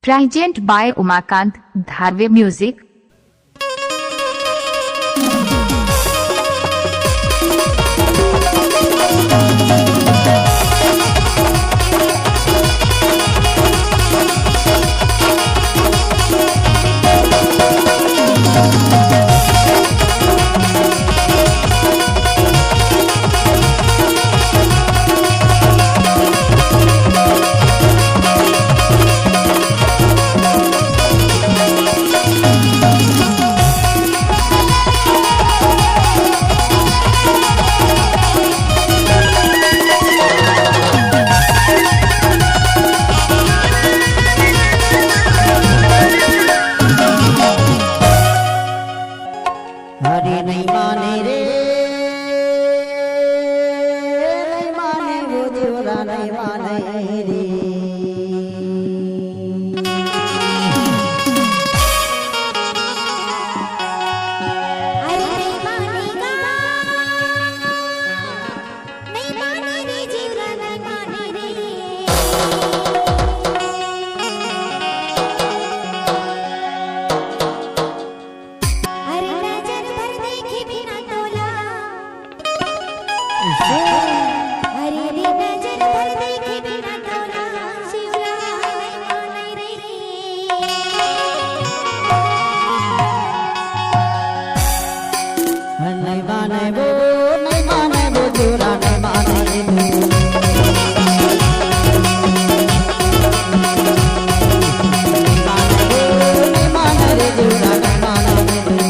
Present by Umakant Dharve music. हरे नहीं माने रे, नहीं माने वो जोरा नहीं माने रे। अरे नहीं मानेगा, नहीं माने रे जोरा नहीं माने रे। अरे नजर भर देखे बिना तोला, अरे रे नजर भर देखे बिना तोला, शिवरा नहीं माने रे। नहीं माने वो, नहीं माने वो जोरा नहीं माने रे। नहीं माने वो, नहीं माने रे जोरा नहीं माने रे।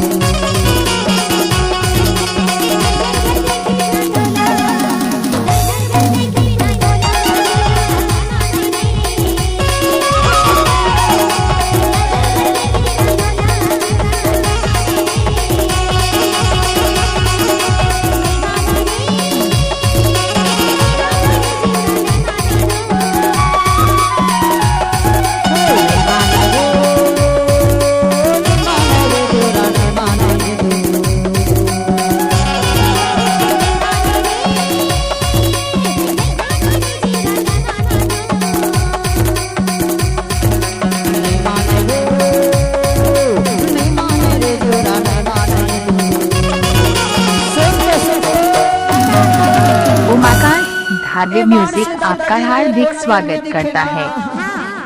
उमाकांत धारवे म्यूजिक आपका हार्दिक स्वागत करता है।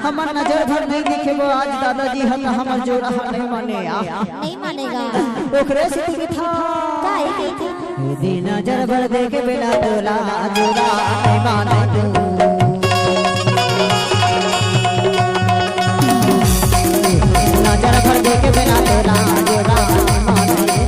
हमर नजर भर नहीं दिखे वो आज दादाजी हत हमर जोरा नहीं माने नहीं मानेगा, ओकरे से की था काहे के थी? यदि नजर भर देखे बिना तोला जोरा नहीं माने तू। नजर भर देखे बिना तोला जोरा नहीं माने तू।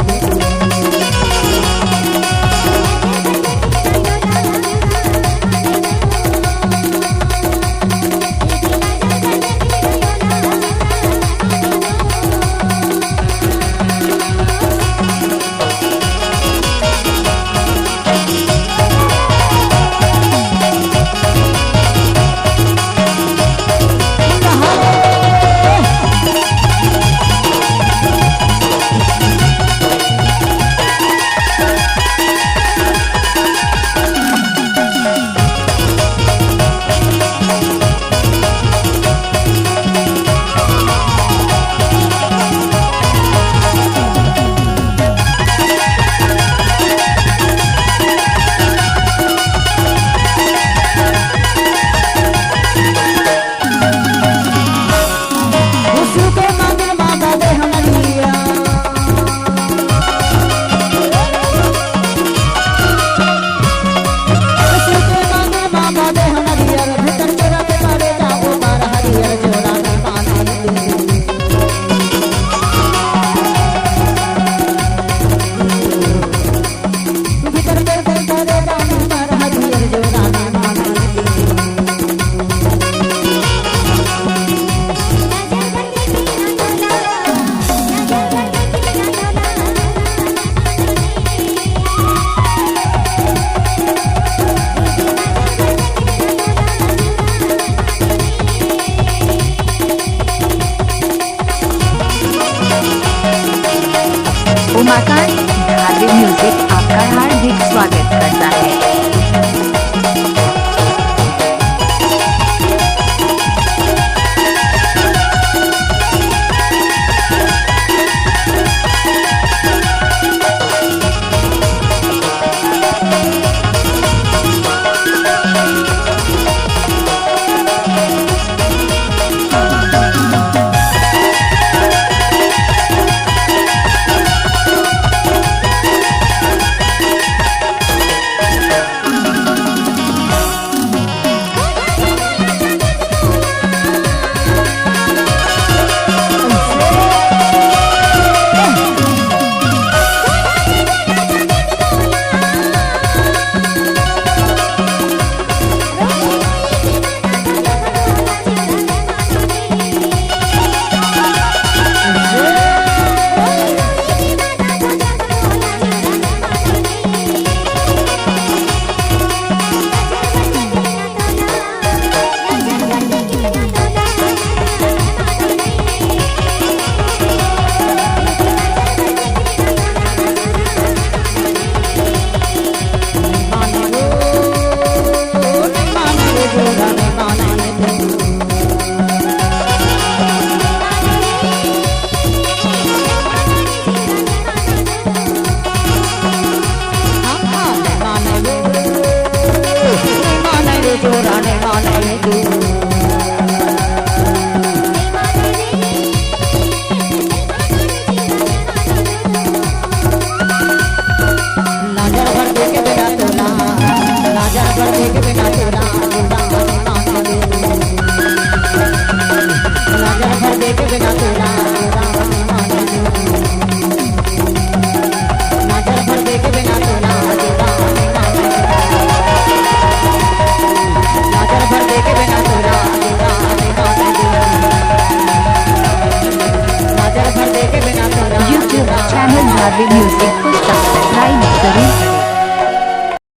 धारवी म्यूजिक को सब्सक्राइब